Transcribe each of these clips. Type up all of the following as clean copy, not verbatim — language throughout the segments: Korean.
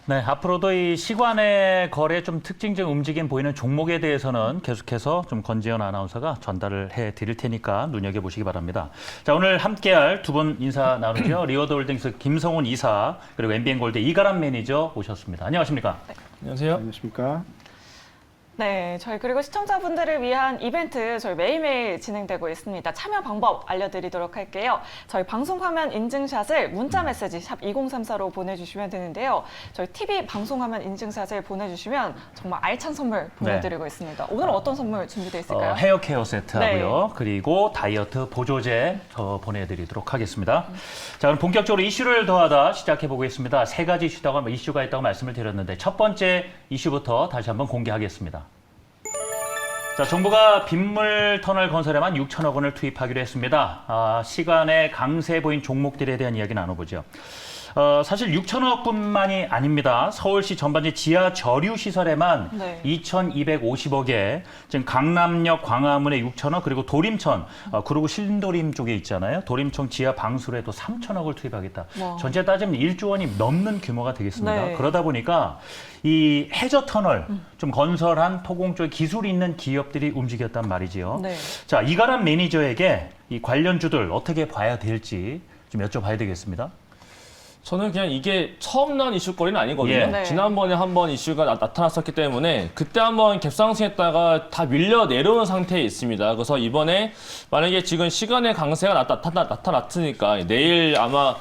네, 앞으로도 이 시간의 거래 좀 특징적 움직임 보이는 종목에 대해서는 계속해서 좀 권지연 아나운서가 전달을 해드릴 테니까 눈여겨보시기 바랍니다. 자, 오늘 함께할 두 분 인사 나누죠. 리워드홀딩스 김성훈 이사 그리고 MBN골드 이가람 매니저 오셨습니다. 안녕하십니까? 네. 안녕하세요. 안녕하십니까? 네, 저희 그리고 시청자분들을 위한 이벤트 저희 매일매일 진행되고 있습니다. 참여 방법 알려드리도록 할게요. 저희 방송 화면 인증샷을 문자 메시지 샵 2034로 보내주시면 되는데요. 저희 TV 방송 화면 인증샷을 보내주시면 정말 알찬 선물 보내드리고 있습니다. 오늘은 어떤 선물 준비되어 있을까요? 헤어 케어 세트하고요. 네. 그리고 다이어트 보조제 보내드리도록 하겠습니다. 자, 그럼 본격적으로 이슈를 더하다 시작해보겠습니다. 세 가지 이슈가 있다고 말씀을 드렸는데 첫 번째 이슈부터 다시 한번 공개하겠습니다. 자, 정부가 빗물 터널 건설에만 6천억 원을 투입하기로 했습니다. 시간에 강세 보인 종목들에 대한 이야기 나눠보죠. 사실 6천억뿐만이 아닙니다. 서울시 전반지 지하 저류 시설에만 네. 2,250억에 지금 강남역 광화문에 6천억 그리고 도림천 그리고 신도림 쪽에 있잖아요. 도림천 지하 방수로에도 3천억을 투입하겠다. 와. 전체 따지면 1조 원이 넘는 규모가 되겠습니다. 네. 그러다 보니까 이 해저 터널 좀 건설한 토공 쪽 기술이 있는 기업들이 움직였단 말이지요. 네. 자, 이가람 매니저에게 이 관련주들 어떻게 봐야 될지 좀 여쭤봐야 되겠습니다. 저는 그냥 이게 처음 난 이슈거리는 아니거든요. 예. 네. 지난번에 한번 이슈가 나타났었기 때문에 그때 한번 갭상승했다가 다 밀려 내려온 상태에 있습니다. 그래서 이번에 만약에 지금 시간의 강세가 나타났으니까 내일 아마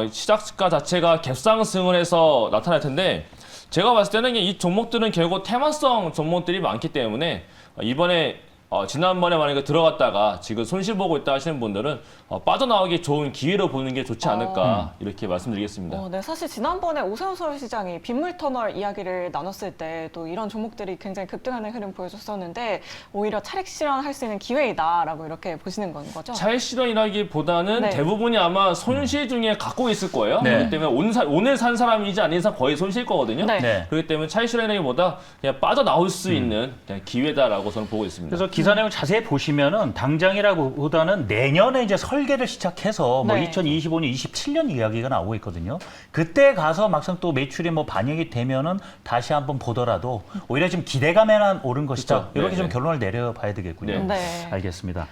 시작가 자체가 갭상승을 해서 나타날 텐데 제가 봤을 때는 이 종목들은 결국 테마성 종목들이 많기 때문에 이번에 지난번에 만약에 들어갔다가 지금 손실 보고 있다 하시는 분들은 빠져나오기 좋은 기회로 보는 게 좋지 않을까 이렇게 말씀드리겠습니다. 네, 사실 지난번에 오세훈 서울시장이 빗물터널 이야기를 나눴을 때 또 이런 종목들이 굉장히 급등하는 흐름 보여줬었는데 오히려 차익 실현할 수 있는 기회이다라고 이렇게 보시는 건 거죠? 차익 실현이라기보다는 네. 대부분이 아마 손실 중에 갖고 있을 거예요. 네. 그렇기 때문에 오늘 산 사람이지 아닌 이상 거의 손실 거거든요. 네. 네. 그렇기 때문에 차익 실현이라기보다 그냥 빠져나올 수 있는 그냥 기회다라고 저는 보고 있습니다. 그래서 기사 내용 자세히 보시면은 당장이라기보다는 내년에 이제 설계를 시작해서 뭐 네. 2025년, 27년 이야기가 나오고 있거든요. 그때 가서 막상 또 매출이 뭐 반영이 되면은 다시 한번 보더라도 오히려 지금 기대감에만 오른 것이다. 그렇죠. 이렇게 네, 좀 네. 결론을 내려봐야 되겠군요. 네. 네. 알겠습니다.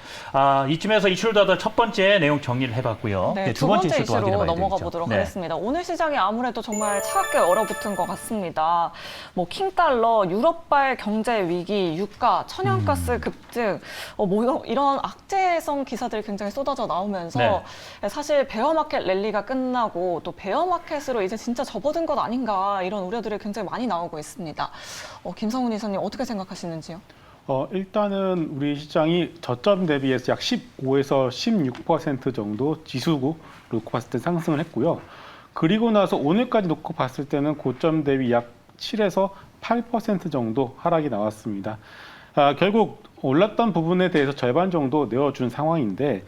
이쯤에서 이슈를 더하다 첫 번째 내용 정리를 해봤고요. 네, 이제 두 번째 이슈도 이슈로 확인해봐야 넘어가 되겠죠. 보도록 네. 하겠습니다. 오늘 시장이 아무래도 정말 차갑게 얼어붙은 것 같습니다. 뭐 킹달러, 유럽발 경제 위기, 유가, 천연가스 급등, 뭐 이런 악재성 기사들이 굉장히 쏟아져 나오면서 네. 사실 베어마켓 랠리가 끝나고 또 베어마켓으로 이제 진짜 접어든 것 아닌가 이런 우려들이 굉장히 많이 나오고 있습니다. 김성훈 이사님 어떻게 생각하시는지요? 일단은 우리 시장이 저점 대비해서 약 15에서 16% 정도 지수로 놓고 봤을 때 상승을 했고요. 그리고 나서 오늘까지 놓고 봤을 때는 고점 대비 약 7에서 8% 정도 하락이 나왔습니다. 결국 올랐던 부분에 대해서 절반 정도 내어준 상황인데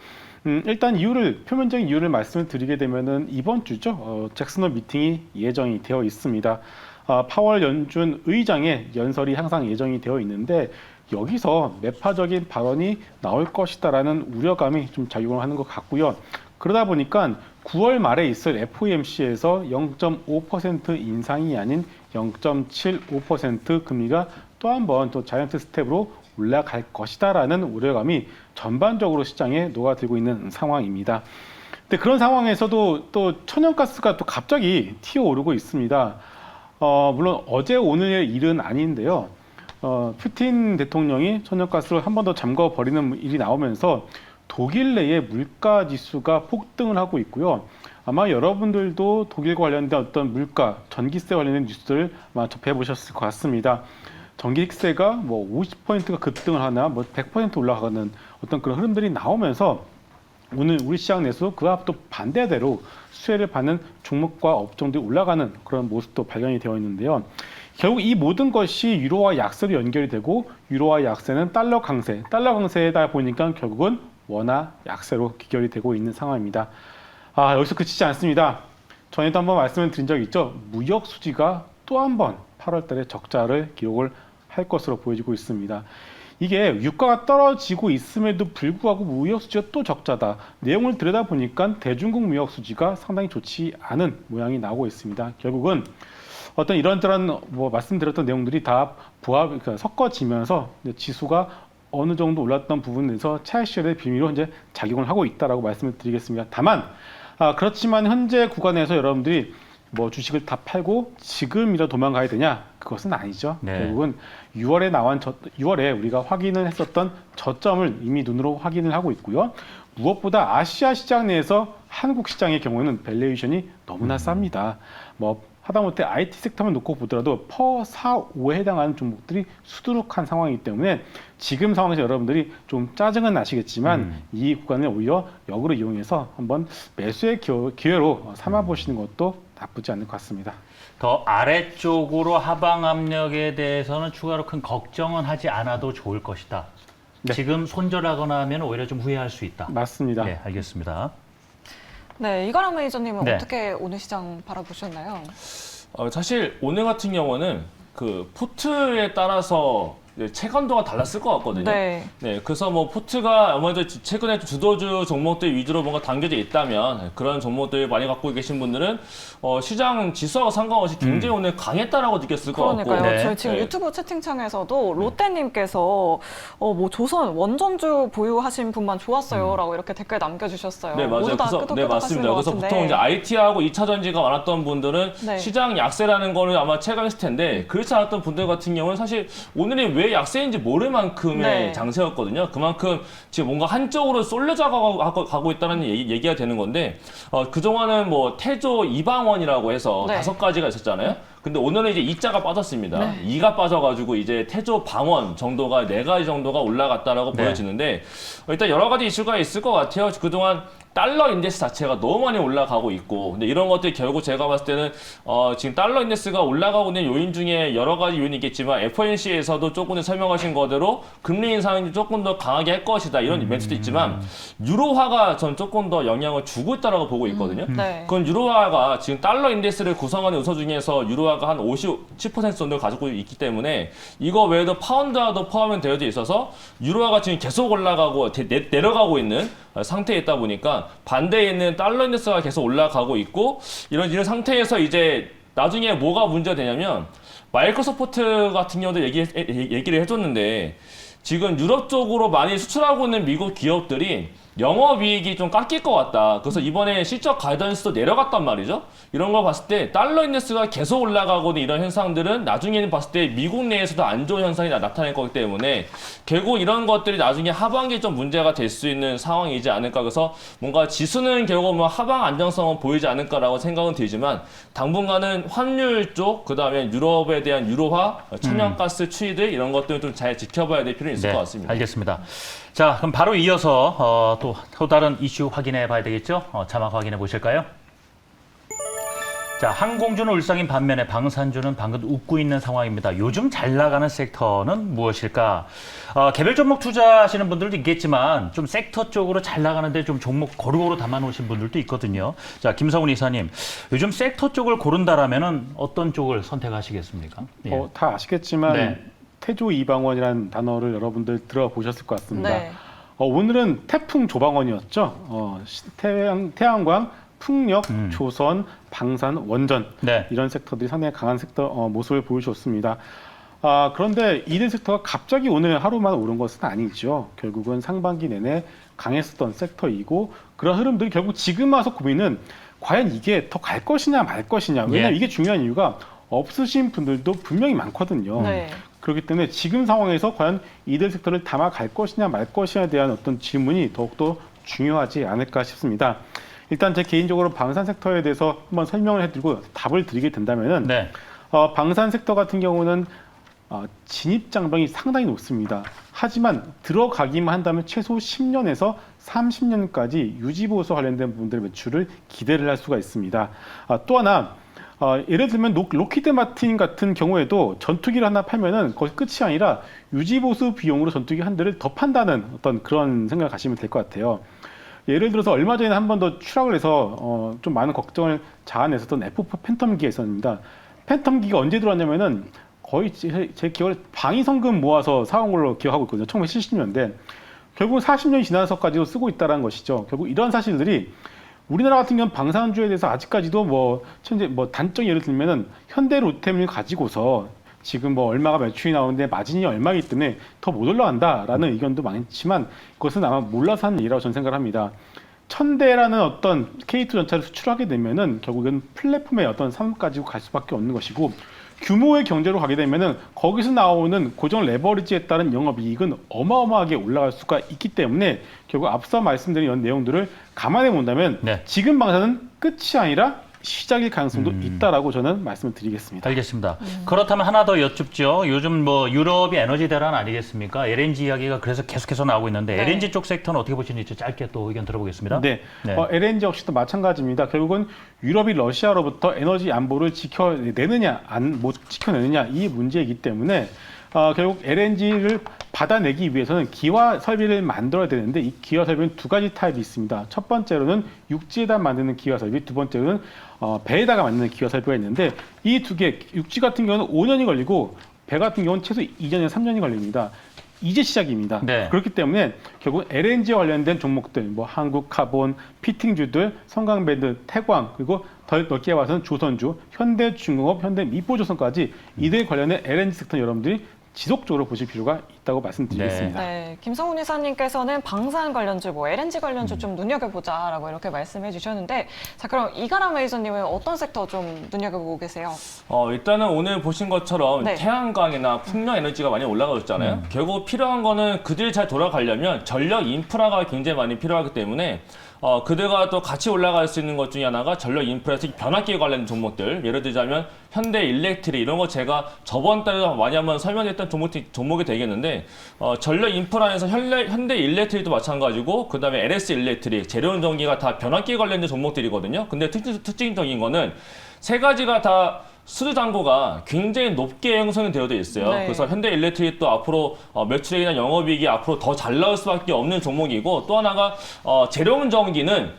일단 표면적인 이유를 말씀을 드리게 되면은 이번 주죠. 잭슨홀 미팅이 예정이 되어 있습니다. 파월 연준 의장의 연설이 항상 예정이 되어 있는데 여기서 매파적인 발언이 나올 것이다라는 우려감이 좀 작용을 하는 것 같고요. 그러다 보니까 9월 말에 있을 FOMC에서 0.5% 인상이 아닌 0.75% 금리가 또 한 번 또 자이언트 스텝으로 올라갈 것이다라는 우려감이 전반적으로 시장에 녹아들고 있는 상황입니다. 근데 그런 상황에서도 또 천연가스가 또 갑자기 튀어오르고 있습니다. 물론 어제 오늘의 일은 아닌데요. 푸틴 대통령이 천연가스를 한 번 더 잠궈버리는 일이 나오면서 독일 내의 물가 지수가 폭등을 하고 있고요. 아마 여러분들도 독일과 관련된 어떤 물가, 전기세 관련된 뉴스들을 아마 접해보셨을 것 같습니다. 전기세가 뭐 50%가 급등을 하나, 뭐 100% 올라가는 어떤 그런 흐름들이 나오면서 오늘 우리 시장 내에서 그와 또 반대대로 수혜를 받는 종목과 업종들이 올라가는 그런 모습도 발견이 되어 있는데요. 결국 이 모든 것이 유로와 약세로 연결이 되고 유로와 약세는 달러 강세다 보니까 결국은 원화 약세로 귀결이 되고 있는 상황입니다. 여기서 그치지 않습니다. 전에도 한번 말씀을 드린 적이 있죠. 무역 수지가 또 한 번 8월 달에 적자를 기록을 할 것으로 보여지고 있습니다. 이게 유가가 떨어지고 있음에도 불구하고 무역 수지가 또 적자다. 내용을 들여다보니까 대중국 무역 수지가 상당히 좋지 않은 모양이 나오고 있습니다. 결국은 어떤 이런저런 뭐 말씀드렸던 내용들이 다 그러니까 섞어지면서 이제 지수가 어느 정도 올랐던 부분에서 차익실현의 비밀로 이제 작용을 하고 있다라고 말씀을 드리겠습니다. 다만 그렇지만 현재 구간에서 여러분들이 뭐 주식을 다 팔고 지금이라 도망가야 되냐? 그것은 아니죠. 네. 결국은 6월에 우리가 확인을 했었던 저점을 이미 눈으로 확인을 하고 있고요. 무엇보다 아시아 시장 내에서 한국 시장의 경우에는 밸류에이션이 너무나 쌉니다. 뭐 하다못해 IT 섹터만 놓고 보더라도 퍼 4, 5에 해당하는 종목들이 수두룩한 상황이기 때문에 지금 상황에서 여러분들이 좀 짜증은 나시겠지만 이 구간을 오히려 역으로 이용해서 한번 매수의 기회로 삼아보시는 것도 나쁘지 않을 것 같습니다. 더 아래쪽으로 하방 압력에 대해서는 추가로 큰 걱정은 하지 않아도 좋을 것이다. 네. 지금 손절하거나 하면 오히려 좀 후회할 수 있다. 맞습니다. 네, 알겠습니다. 네, 이가람 매니저님은 네. 어떻게 오늘 시장 바라보셨나요? 사실 오늘 같은 경우는 그 포트에 따라서 체감도가 달랐을 것 같거든요. 네. 그래서 뭐 포트가 아무래도 최근에 주도주 종목들 위주로 뭔가 당겨져 있다면 그런 종목들 많이 갖고 계신 분들은 시장 지수하고 상관없이 굉장히 오늘 강했다라고 느꼈을 것 같고. 그러니까요. 네. 저희 지금 네. 유튜브 채팅창에서도 롯데님께서 뭐 조선 원전주 보유하신 분만 좋았어요라고 이렇게 댓글 남겨주셨어요. 네, 맞아요. 모두 다 그래서 끄덕끄덕 맞습니다. 하시는 것 그래서 같은데. 보통 이제 IT하고 2차 전지가 많았던 분들은 네. 시장 약세라는 거를 아마 체감했을 텐데 그렇지 않았던 분들 같은 경우는 사실 오늘이 왜 약세인지 모를 만큼의 네. 장세였거든요. 그만큼 지금 뭔가 한쪽으로 쏠려져 가고 있다는 얘기가 되는 건데 그동안은 뭐 태조 이방원이라고 해서 네. 5가지가 있었잖아요. 근데 오늘은 이제 2자가 빠졌습니다. 네. 2가 빠져가지고 이제 태조 방원 정도가 4가지 정도가 올라갔다라고 네. 보여지는데 일단 여러 가지 이슈가 있을 것 같아요. 그동안 달러 인덱스 자체가 너무 많이 올라가고 있고 근데 이런 것들이 결국 제가 봤을 때는 지금 달러 인덱스가 올라가고 있는 요인 중에 여러 가지 요인이 있겠지만 FOMC에서도 조금 설명하신 거대로 금리 인상이 조금 더 강하게 할 것이다 이런 멘트도 있지만 유로화가 전 조금 더 영향을 주고 있다라고 보고 있거든요. 네. 그건 유로화가 지금 달러 인덱스를 구성하는 요소 중에서 유로화가 한 50% 정도 가지고 있기 때문에 이거 외에도 파운드화도 포함이 되어져 있어서 유로화가 지금 계속 올라가고 내려가고 있는 상태에 있다 보니까 반대에 있는 달러 인덱스가 계속 올라가고 있고 이런 상태에서 이제 나중에 뭐가 문제가 되냐면 마이크로소프트 같은 경우도 얘기를 해줬는데 지금 유럽 쪽으로 많이 수출하고 있는 미국 기업들이 영업이익이 좀 깎일 것 같다. 그래서 이번에 실적 가이던스도 내려갔단 말이죠. 이런 걸 봤을 때 달러 인덱스가 계속 올라가고 있는 이런 현상들은 나중에는 봤을 때 미국 내에서도 안 좋은 현상이 나타날 거기 때문에 결국 이런 것들이 나중에 하반기에 좀 문제가 될 수 있는 상황이지 않을까. 그래서 뭔가 지수는 결국 뭐 하방 안정성은 보이지 않을까라고 생각은 들지만 당분간은 환율 쪽, 그 다음에 유럽에 대한 유로화, 천연가스 추이들 이런 것들은 좀 잘 지켜봐야 될 필요는 있을 것 같습니다. 알겠습니다. 자, 그럼 바로 이어서 또 다른 이슈 확인해 봐야 되겠죠? 자막 확인해 보실까요? 자, 항공주는 울상인 반면에 방산주는 방금 웃고 있는 상황입니다. 요즘 잘 나가는 섹터는 무엇일까? 개별 종목 투자하시는 분들도 있겠지만 좀 섹터 쪽으로 잘 나가는데 좀 종목 고루고루 담아놓으신 분들도 있거든요. 자, 김성훈 이사님, 요즘 섹터 쪽을 고른다라면은 어떤 쪽을 선택하시겠습니까? 예. 다 아시겠지만 네. 태조 이방원이라는 단어를 여러분들 들어보셨을 것 같습니다. 네. 오늘은 태풍 조방원이었죠. 태양광, 풍력, 조선, 방산, 원전 네. 이런 섹터들이 상당히 강한 섹터 모습을 보여주었습니다. 그런데 이들 섹터가 갑자기 오늘 하루만 오른 것은 아니죠. 결국은 상반기 내내 강했었던 섹터이고 그런 흐름들이 결국 지금 와서 고민은 과연 이게 더 갈 것이냐 말 것이냐. 왜냐하면 예. 이게 중요한 이유가 없으신 분들도 분명히 많거든요. 네. 그렇기 때문에 지금 상황에서 과연 이들 섹터를 담아갈 것이냐 말 것이냐에 대한 어떤 질문이 더욱더 중요하지 않을까 싶습니다. 일단 제 개인적으로 방산 섹터에 대해서 한번 설명을 해드리고 답을 드리게 된다면은 네. 방산 섹터 같은 경우는 진입 장벽이 상당히 높습니다. 하지만 들어가기만 한다면 최소 10년에서 30년까지 유지보수 관련된 부분들의 매출을 기대를 할 수가 있습니다. 또 하나 예를 들면 로키드 마틴 같은 경우에도 전투기를 하나 팔면은 거기 끝이 아니라 유지보수 비용으로 전투기 한 대를 더 판다는 어떤 그런 생각을 가시면 될 것 같아요. 예를 들어서 얼마 전에 한 번 더 추락을 해서 좀 많은 걱정을 자아냈었던 F4 팬텀기가 있었습니다. 팬텀기가 언제 들어왔냐면은 거의 제 기억에 방위성금 모아서 사온 걸로 기억하고 있거든요. 1970년대. 결국 40년이 지나서까지도 쓰고 있다는 것이죠. 결국 이런 사실들이 우리나라 같은 경우는 방산주에 대해서 아직까지도 뭐 현재 뭐 단적 예를 들면은 현대로템을 가지고서 지금 뭐 얼마가 매출이 나오는데 마진이 얼마이기 때문에 더 못 올라간다라는 의견도 많지만 그것은 아마 몰라서 하는 일이라고 저는 생각합니다. 천대라는 어떤 K2 전차를 수출하게 되면은 결국은 플랫폼의 어떤 산업 가지고 갈 수밖에 없는 것이고 규모의 경제로 가게 되면은 거기서 나오는 고정 레버리지에 따른 영업이익은 어마어마하게 올라갈 수가 있기 때문에 결국 앞서 말씀드린 이런 내용들을 감안해 본다면 네. 지금 방사는 끝이 아니라 시작일 가능성도 있다라고 저는 말씀을 드리겠습니다. 알겠습니다. 그렇다면 하나 더 여쭙죠. 요즘 뭐 유럽이 에너지 대란 아니겠습니까? LNG 이야기가 그래서 계속해서 나오고 있는데 네. LNG 쪽 섹터는 어떻게 보시는지 짧게 또 의견 들어보겠습니다. 네, 네. LNG 역시도 마찬가지입니다. 결국은 유럽이 러시아로부터 에너지 안보를 지켜내느냐, 못 지켜내느냐 이 문제이기 때문에 결국 LNG를 받아내기 위해서는 기화 설비를 만들어야 되는데 이 기화 설비는 두 가지 타입이 있습니다. 첫 번째로는 육지에다 만드는 기화 설비, 두 번째로는 배에다가 만드는 기화 설비가 있는데 이 두 개, 육지 같은 경우는 5년이 걸리고 배 같은 경우는 최소 2년에서 3년이 걸립니다. 이제 시작입니다. 네. 그렇기 때문에 결국 LNG에 관련된 종목들, 뭐 한국카본, 피팅주들, 성강밴드, 태광, 그리고 더 넓게 봐서는 조선주, 현대중공업, 현대미포조선까지 이들 관련된 LNG 섹터 여러분들이 지속적으로 보실 필요가 있다고 말씀드리겠습니다. 네, 김성훈 이사님께서는 방산 관련주, 뭐 LNG 관련주 좀 눈여겨보자라고 이렇게 말씀해 주셨는데, 자 그럼 이가람 매니저님은 어떤 섹터 좀 눈여겨보고 계세요? 일단은 오늘 보신 것처럼 네. 태양광이나 풍력 에너지가 많이 올라가졌잖아요. 결국 필요한 거는 그들이 잘 돌아가려면 전력 인프라가 굉장히 많이 필요하기 때문에 그들과 또 같이 올라갈 수 있는 것 중에 하나가 전력 인프라에서 변압기에 관련된 종목들. 예를 들자면 현대 일렉트릭 이런 거 제가 저번 달에도 많이 한번 설명했던 종목이 되겠는데 전력 인프라에서 현대 일렉트릭도 마찬가지고 그다음에 LS 일렉트릭, 재료운 전기가 다 변압기에 관련된 종목들이거든요. 근데 특징적인 거는 세 가지가 다 수주 잔고가 굉장히 높게 형성이 되어 있어요. 네. 그래서 현대 일렉트릭도 앞으로 매출액이나 영업이익이 앞으로 더 잘 나올 수밖에 없는 종목이고 또 하나가 재료운 전기는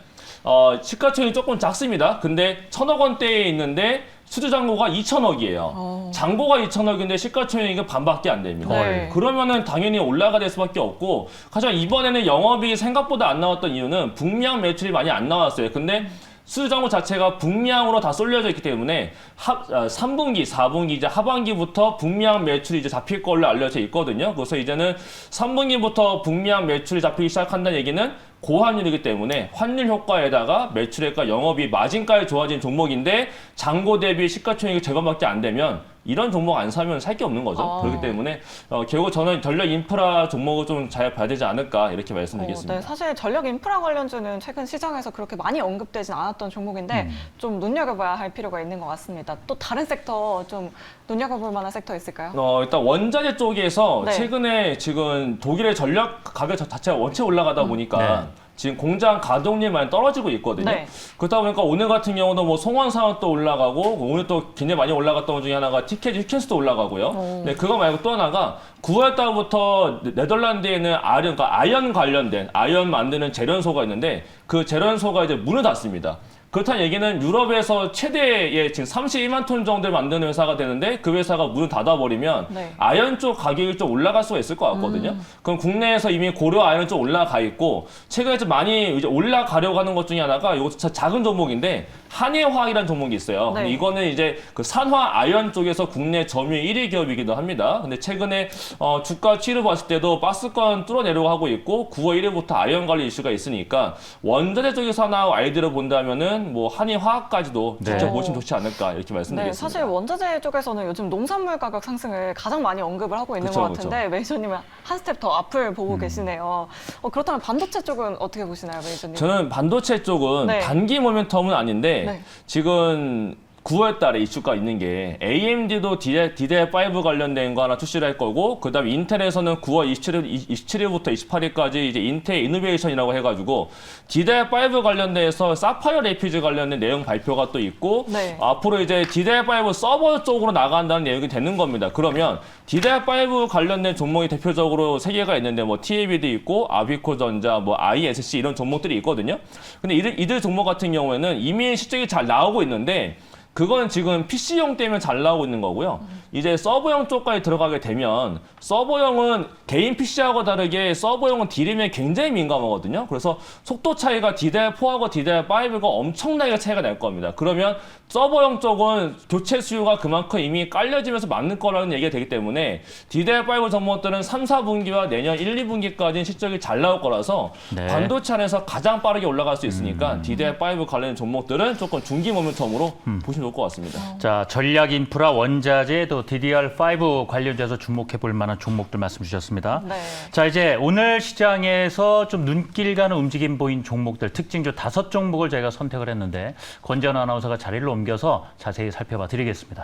시가총액이 조금 작습니다. 근데 1,000억 원대에 있는데 수주 잔고가 2,000억이에요. 잔고가 2,000억인데 시가총액이 반밖에 안 됩니다. 네. 그러면은 당연히 올라가 될 수밖에 없고 가장 이번에는 영업이익이 생각보다 안 나왔던 이유는 북미향 매출이 많이 안 나왔어요. 근데 수주잔고 자체가 북미향으로 다 쏠려져 있기 때문에 3분기, 4분기 이제 하반기부터 북미향 매출이 이제 잡힐 걸로 알려져 있거든요. 그래서 이제는 3분기부터 북미향 매출이 잡히기 시작한다는 얘기는 고환율이기 때문에 환율 효과에다가 매출액과 영업이 마진까지 좋아진 종목인데 잔고 대비 시가총액이 제거밖에 안 되면 이런 종목 안 사면 살 게 없는 거죠. 그렇기 때문에 결국 저는 전력 인프라 종목을 좀 잘 봐야 되지 않을까 이렇게 말씀드리겠습니다. 네, 사실 전력 인프라 관련주는 최근 시장에서 그렇게 많이 언급되진 않았던 종목인데 좀 눈여겨봐야 할 필요가 있는 것 같습니다. 또 다른 섹터 좀 눈여겨볼 만한 섹터 있을까요? 일단 원자재 쪽에서 네. 최근에 지금 독일의 전력 가격 자체가 원체 올라가다 보니까 네. 지금 공장 가동률이 많이 떨어지고 있거든요. 네. 그렇다 보니까 오늘 같은 경우도 뭐 송원산업도 올라가고 오늘 또 굉장히 많이 올라갔던 것 중에 하나가 티켓 휴켄스도 올라가고요. 네, 그거 말고 또 하나가 9월 달부터 네덜란드에는 아연 관련된 아연 만드는 재련소가 있는데 그 재련소가 이제 문을 닫습니다. 그렇다는 얘기는 유럽에서 최대의 지금 31만 톤 정도를 만드는 회사가 되는데 그 회사가 문을 닫아버리면 네. 아연 쪽 가격이 좀 올라갈 수가 있을 것 같거든요. 그럼 국내에서 이미 고려 아연 쪽 올라가 있고 최근에 좀 많이 이제 올라가려고 하는 것 중에 하나가 이거 진짜 작은 종목인데 한해화학이라는 종목이 있어요. 네. 근데 이거는 이제 그 산화 아연 쪽에서 국내 점유율 1위 기업이기도 합니다. 근데 최근에 주가 추이를 봤을 때도 박스권 뚫어내려고 하고 있고 9월 1일부터 아연 관리 이슈가 있으니까 원자재 쪽에서 하나 아이디어를 본다면은 뭐 한해화학까지도 네. 직접 보시면 좋지 않을까 이렇게 네, 말씀드리겠습니다. 사실 원자재 쪽에서는 요즘 농산물 가격 상승을 가장 많이 언급을 하고 있는 그쵸, 것 같은데 매니저님은 한 스텝 더 앞을 보고 계시네요. 그렇다면 반도체 쪽은 어떻게 보시나요, 매니저님? 저는 반도체 쪽은 네. 단기 모멘텀은 아닌데 네. 지금 9월 달에 이슈가 있는 게 AMD도 DDR5 관련된 거 하나 출시를 할 거고 그다음 인텔에서는 9월 27일부터 28일까지 이제 인텔 이노베이션이라고 해가지고 DDR5 관련돼서 사파이어 레피즈 관련된 내용 발표가 또 있고 네. 앞으로 이제 DDR5 서버 쪽으로 나간다는 내용이 되는 겁니다. 그러면 DDR5 관련된 종목이 대표적으로 3개가 있는데 뭐 TAB도 있고 아비코전자, 뭐 ISC 이런 종목들이 있거든요. 근데 이들 종목 같은 경우에는 이미 실적이 잘 나오고 있는데 그건 지금 PC용 때문에 잘 나오고 있는 거고요. 이제 서버용 쪽까지 들어가게 되면 서버용은 개인 PC하고 다르게 서버용은 D램에 굉장히 민감하거든요. 그래서 속도 차이가 DDR4하고 DDR5가 엄청나게 차이가 날 겁니다. 그러면 서버용 쪽은 교체 수요가 그만큼 이미 깔려지면서 맞는 거라는 얘기가 되기 때문에 DDR5 전문업들은 3, 4분기와 내년 1, 2분기까지는 실적이 잘 나올 거라서 네. 반도체 안에서 가장 빠르게 올라갈 수 있으니까 DDR5 관련 종목들은 조금 중기 모멘텀으로 보시면 좋을 것 같습니다. 자, 전략 인프라, 원자재, 또 DDR5 관련돼서 주목해 볼 만한 종목들 말씀 주셨습니다. 네. 자, 이제 오늘 시장에서 좀 눈길 가는 움직임 보인 종목들, 특징주 5종목을 저희가 선택을 했는데 권재현 아나운서가 자리를 옮겨서 자세히 살펴봐 드리겠습니다.